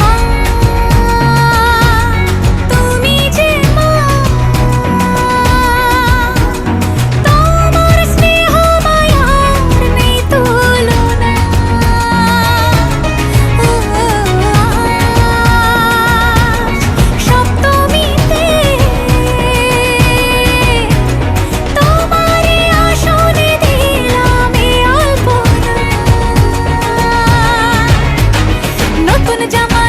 মা, তুমি যে মা, তোমার স্নেহ মায়ার নেই তুলনা। সপ্তমীতে তোমারে আসনে দিলাম এই অল্পনা। নতুন জামা